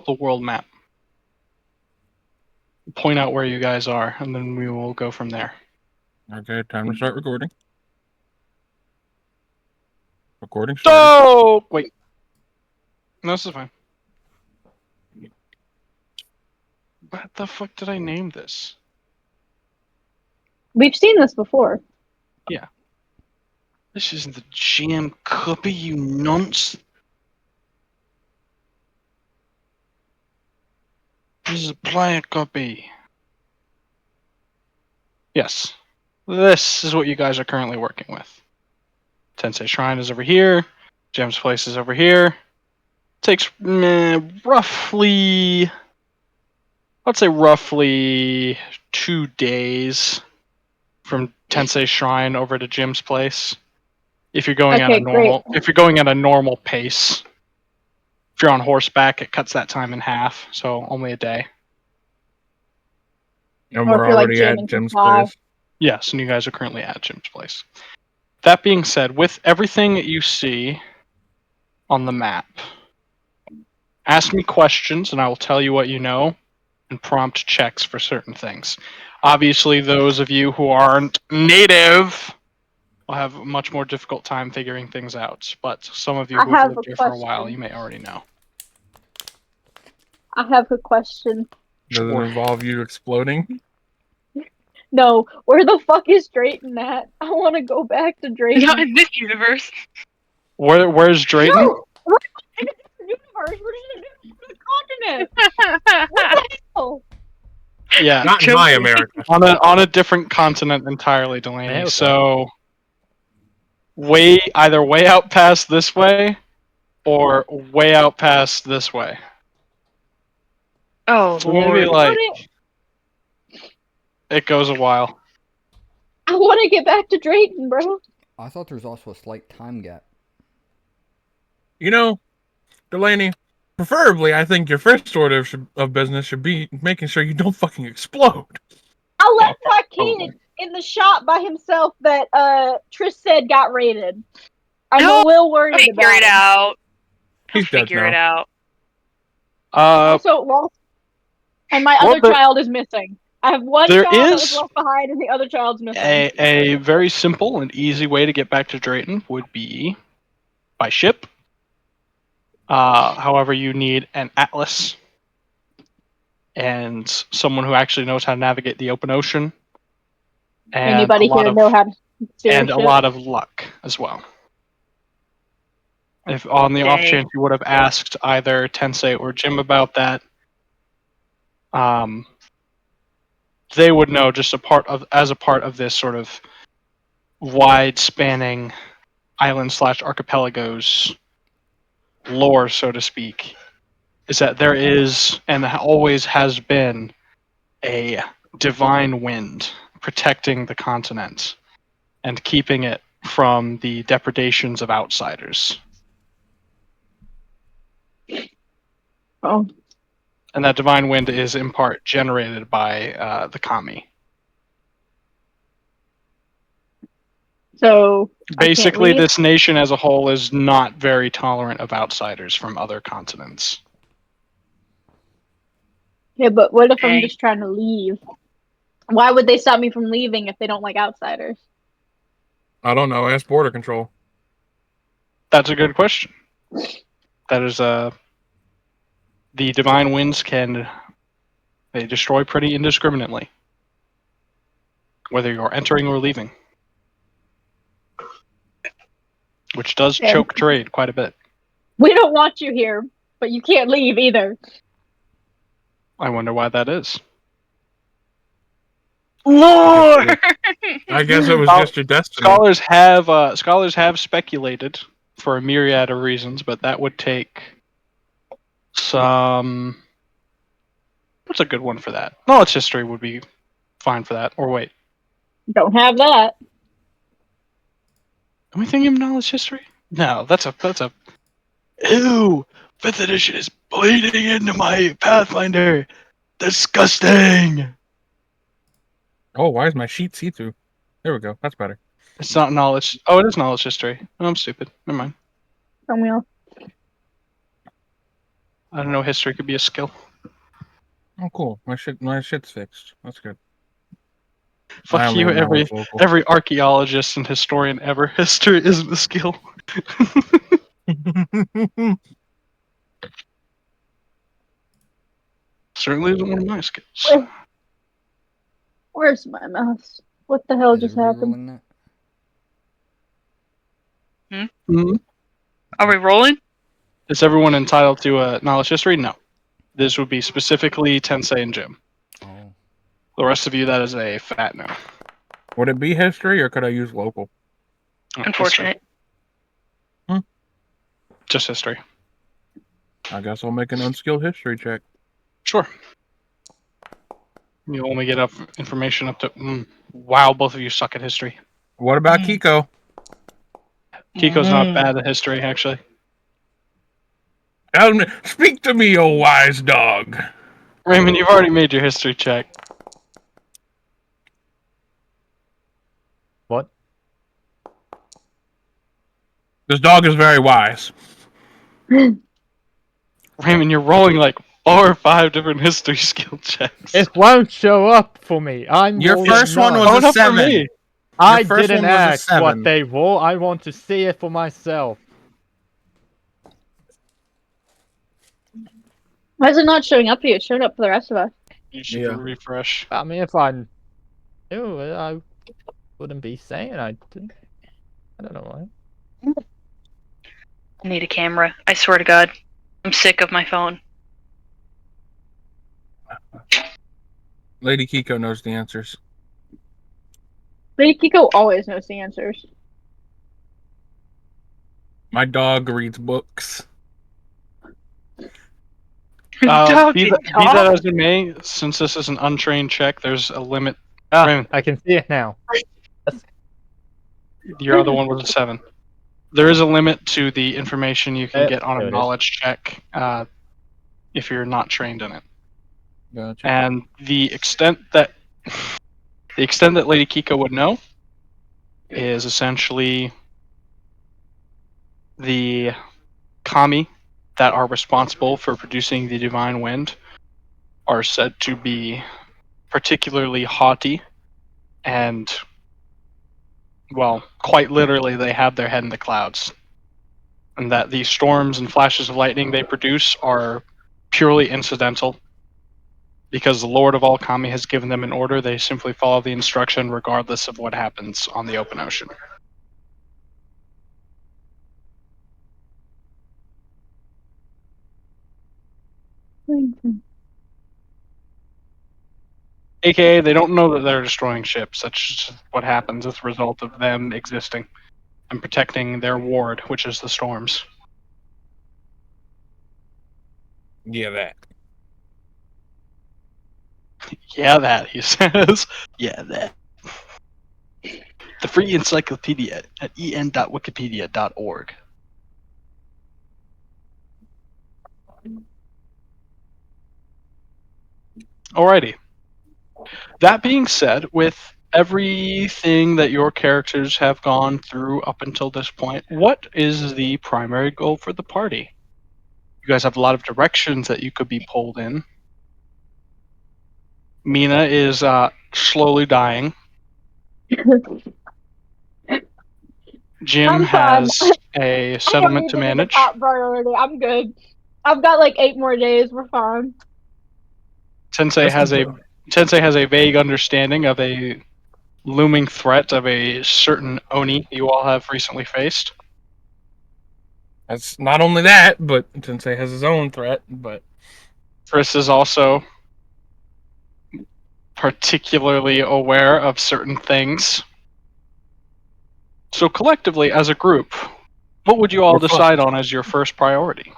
up the world map. Point out where you guys are, and then we will go from there. Okay, time to start recording. Recording started. Oh! Wait. No, this is fine. What the fuck did I name this? We've seen this before. Yeah. This isn't the jam cuppy, you nonce. This is a player copy. Yes. This is what you guys are currently working with. Tensei Shrine is over here. Gem's Place is over here. Takes roughly... I'd say roughly 2 days from Tensei Shrine over to Jim's Place. If you're going at a normal pace. If you're on horseback, it cuts that time in half, so only a day. And we're already at Jim's Place. Yes, and you guys are currently at Jim's Place. That being said, with everything that you see on the map, ask me questions and I will tell you what you know and prompt checks for certain things. Obviously, those of you who aren't native will have a much more difficult time figuring things out, but some of you who have lived here for a while, you may already know. I have a question. Does it involve you exploding? No, where the fuck is Drayton at? I want to go back to Drayton. Not in this universe. Where's Drayton? No, we're in this universe. We're in a different continent. What the hell? Yeah, not in my America. On a different continent entirely, Delaney. So either way out past this way, or way out past this way. Oh, so maybe Lord. It goes a while. I want to get back to Drayton, bro. I thought there's also a slight time gap. You know, Delaney, preferably, I think your first order of business should be making sure you don't fucking explode. I left my kid in the shop by himself that Trish said got raided. I'm a little worried about it out. He's dead figure it out. Also lost, and my other child is missing. I have one child that was left behind, and the other child's missing. A very simple and easy way to get back to Drayton would be by ship. However, you need an atlas and someone who actually knows how to navigate the open ocean. And anybody here know how to steer and a lot of luck as well. If on the off chance you would have asked either Tensei or Jim about that, they would know just as a part of this sort of wide-spanning island/archipelagos lore, so to speak, is that there is and always has been a divine wind protecting the continent and keeping it from the depredations of outsiders. Oh. And that divine wind is in part generated by the kami. So basically, this nation as a whole is not very tolerant of outsiders from other continents. Yeah, but what if I'm just trying to leave? Why would they stop me from leaving if they don't like outsiders? I don't know. Ask border control. That's a good question. That is the divine winds they destroy pretty indiscriminately, whether you're entering or leaving, which does choke trade quite a bit. We don't want you here, but you can't leave either. I wonder why that is. Lord! I guess it was just your destiny. Scholars have speculated for a myriad of reasons, but that would take some... What's a good one for that? Knowledge history would be fine for that. Or wait. Don't have that. Am I thinking of knowledge history? No, that's a... Ew! 5th edition is bleeding into my Pathfinder! Disgusting! Oh, why is my sheet see-through? There we go. That's better. It's not knowledge... Oh, it is knowledge history. Oh, I'm stupid. Never mind. I don't know. History could be a skill. Oh, cool. My shit's fixed. That's good. I Fuck only you, have knowledge local. every archaeologist and historian ever. History isn't a skill. Certainly isn't one of my skills. Where's my mouse? What the hell Is just everybody happened? rolling that? Mm-hmm. Are we rolling? Is everyone entitled to a knowledge history? No. This would be specifically Tensei and Jim. Oh. The rest of you, that is a fat no. Would it be history, or could I use local? Oh, Unfortunate. history. Just history. I guess I'll make an unskilled history check. Sure. You only get up information up to... wow, both of you suck at history. What about Kiko? Kiko's not bad at history, actually. Speak to me, O wise dog. Raymond, you've already made your history check. What? This dog is very wise. Raymond, you're rolling like 4 or 5 different history skill checks. It won't show up for me. Your first one was Oh, a 7. for me. I first didn't one was a ask 7. what they roll. I want to see it for myself. Why is it not showing up for you? It's showing up for the rest of us. You should do a refresh. I mean, if I knew it, I wouldn't be saying I didn't. I don't know why. I need a camera. I swear to God. I'm sick of my phone. Lady Kiko knows the answers. Lady Kiko always knows the answers. My dog reads books. Be that as it may, since this is an untrained check, there's a limit. Raymond, I can see it now. your other one was a 7. There is a limit to the information you can get on there a it is. knowledge check if you're not trained in it. Gotcha. And the extent that Lady Kiko would know is essentially the kami that are responsible for producing the divine wind are said to be particularly haughty and, well, quite literally they have their head in the clouds. And that the storms and flashes of lightning they produce are purely incidental. Because the Lord of all Kami has given them an order, they simply follow the instruction regardless of what happens on the open ocean. AKA, they don't know that they're destroying ships. That's just what happens as a result of them existing and protecting their ward, which is the storms. Yeah, that. Yeah, that, he says. Yeah, that. The free encyclopedia at en.wikipedia.org. Alrighty. That being said, with everything that your characters have gone through up until this point, what is the primary goal for the party? You guys have a lot of directions that you could be pulled in. Mina is slowly dying. Jim has a settlement to manage. Top priority. I'm good. I've got like 8 more days. We're fine. Tensei has a vague understanding of a looming threat of a certain Oni you all have recently faced. That's not only that, but Tensei has his own threat, but Chris is also particularly aware of certain things. So collectively, as a group, what would you all decide on as your first priority?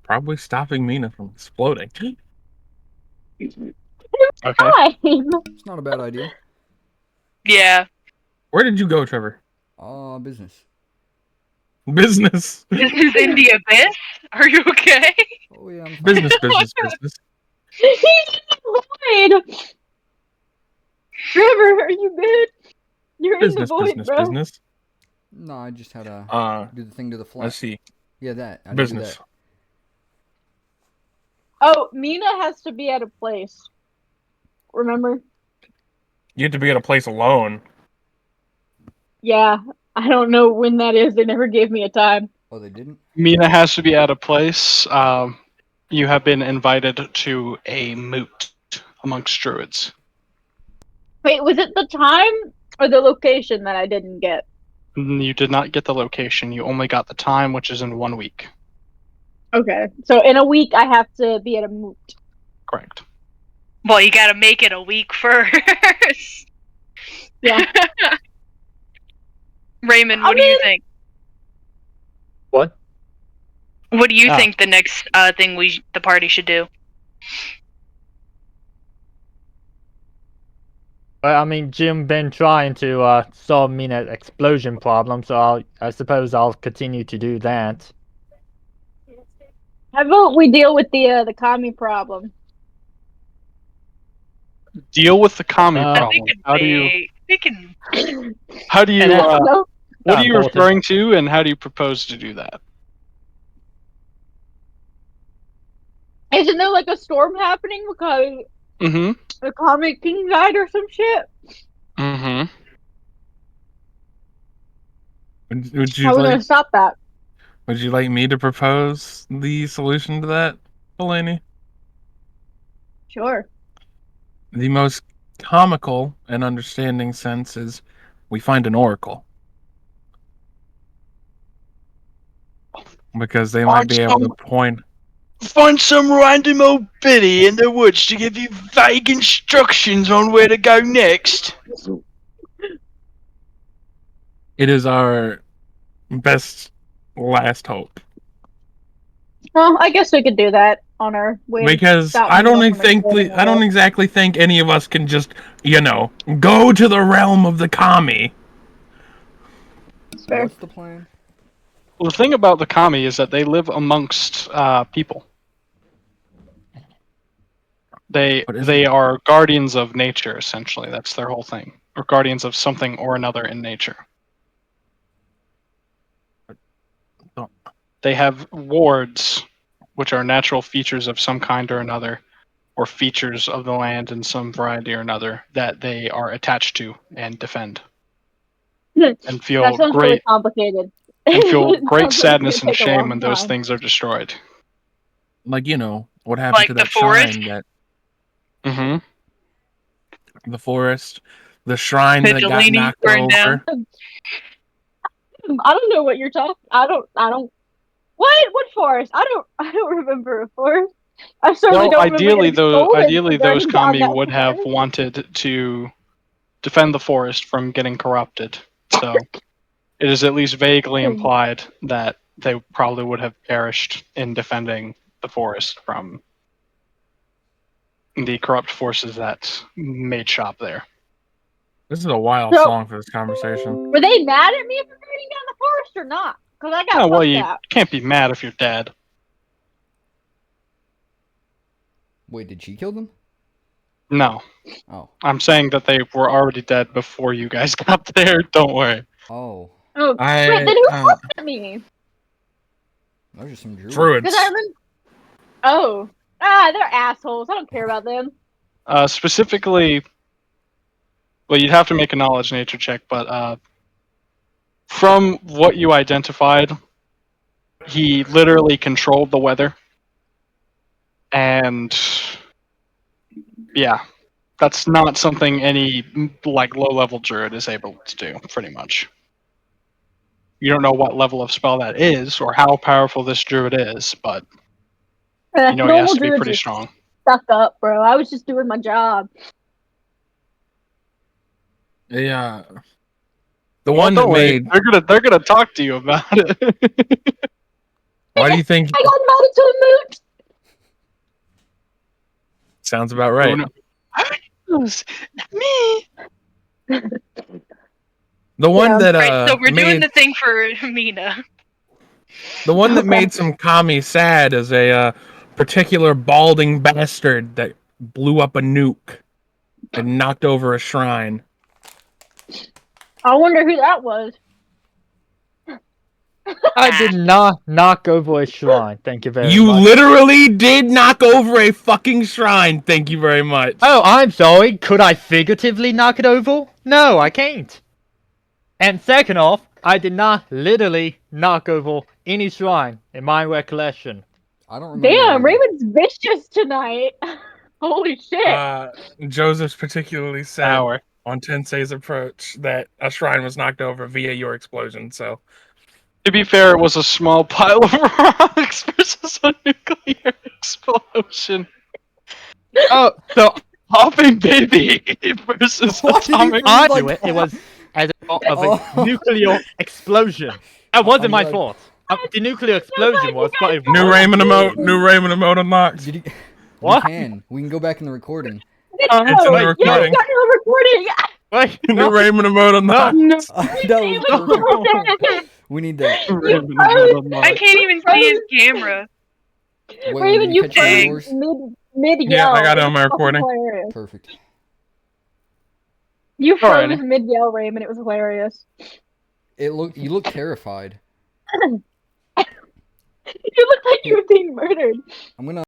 Probably stopping Mina from exploding. Okay. Fine. It's not a bad idea. Yeah. Where did you go, Trevor? Business. Business. This is in the abyss? Are you okay? Oh yeah, I'm fine. Business. He's in the void. Trevor, are you good? You're in the void, bro. Business. No, I just had to do the thing to the flat. Let's see. Yeah, that. I didn't do Business. that. Oh, Mina has to be at a place. Remember? You have to be at a place alone. Yeah, I don't know when that is. They never gave me a time. Oh, they didn't? Mina has to be at a place. You have been invited to a moot amongst druids. Wait, was it the time or the location that I didn't get? You did not get the location. You only got the time, which is in 1 week. Okay, so in a week I have to be at a moot. Correct. Well, you gotta make it a week first. Yeah. Raymond, what do you think? What? What do you think the next thing the party should do? Well, I mean, Jim been trying to solve Mina's explosion problem, so I suppose I'll continue to do that. How about we deal with the kami problem? Deal with the kami problem. How do you what are you referring to, and how do you propose to do that? Isn't there like a storm happening because the Comet King died or some shit? Mm-hmm. Would you How are we gonna stop that? Would you like me to propose the solution to that, Delaney? Sure. The most comical and understanding sense is we find an oracle. Because they might be able to point... Find some random old biddy in the woods to give you vague instructions on where to go next. It is our best last hope. Well, I guess we could do that on our way. Because I don't exactly think any of us can just, go to the realm of the kami. What's the plan? Well, the thing about the kami is that they live amongst people. They are guardians of nature, essentially. That's their whole thing. Or guardians of something or another in nature. They have wards, which are natural features of some kind or another, or features of the land in some variety or another, that they are attached to and defend. And feel that sounds great, really complicated. And feel great sadness and shame when those things are destroyed. Like, what happened to that shrine that... Mm-hmm. The forest. The shrine that got knocked over. I don't know what you're talking... I don't... What forest? I don't remember a forest. I certainly don't remember. Ideally, those kami would have wanted to defend the forest from getting corrupted. So it is at least vaguely implied that they probably would have perished in defending the forest from the corrupt forces that made shop there. This is a wild song for this conversation. Were they mad at me for burning down the forest or not? Because I got fucked you can't be mad if you're dead. Wait, did she kill them? No. Oh. I'm saying that they were already dead before you guys got there. Don't worry. Oh. Oh, then who fucked at me? Those are some druids. They're assholes. I don't care about them. Specifically, well, you'd have to make a knowledge nature check, but from what you identified, he literally controlled the weather. And yeah, that's not something any low-level druid is able to do, pretty much. You don't know what level of spell that is or how powerful this druid is, but he has to be pretty strong. Stuck up, bro. I was just doing my job. Yeah. The one that made... They're gonna talk to you about it. Why do you think... I got invited to a moot! Sounds about right. Me. The one that so we're doing the thing for Mina. The one that made some kami sad is a particular balding bastard that blew up a nuke and knocked over a shrine. I wonder who that was. I did not knock over a shrine. Thank you very much. You literally did knock over a fucking shrine. Thank you very much. Oh, I'm sorry. Could I figuratively knock it over? No, I can't. And second off, I did not literally knock over any shrine in my recollection. I don't remember. Damn, Raymond's vicious tonight. Holy shit. Joseph's particularly sad on Tensei's approach that a shrine was knocked over via your explosion, so... To be fair, it was a small pile of rocks versus a nuclear explosion. Oh, so... Hopping baby versus atomic... It was as a nuclear explosion. That wasn't my fault. The nuclear explosion was, but it New Raymond emote unlocked. What? We can go back in the recording. It's in the recording. Yes, the recording. Wait, New Raymond emote unlocked. That was perfect. We need that. I can't even see his camera. Raymond, you froze mid yell. Yeah, I got it on my recording. Perfect. You froze mid yell, Raymond. It was hilarious. You look terrified. You look like you were being murdered. I'm gonna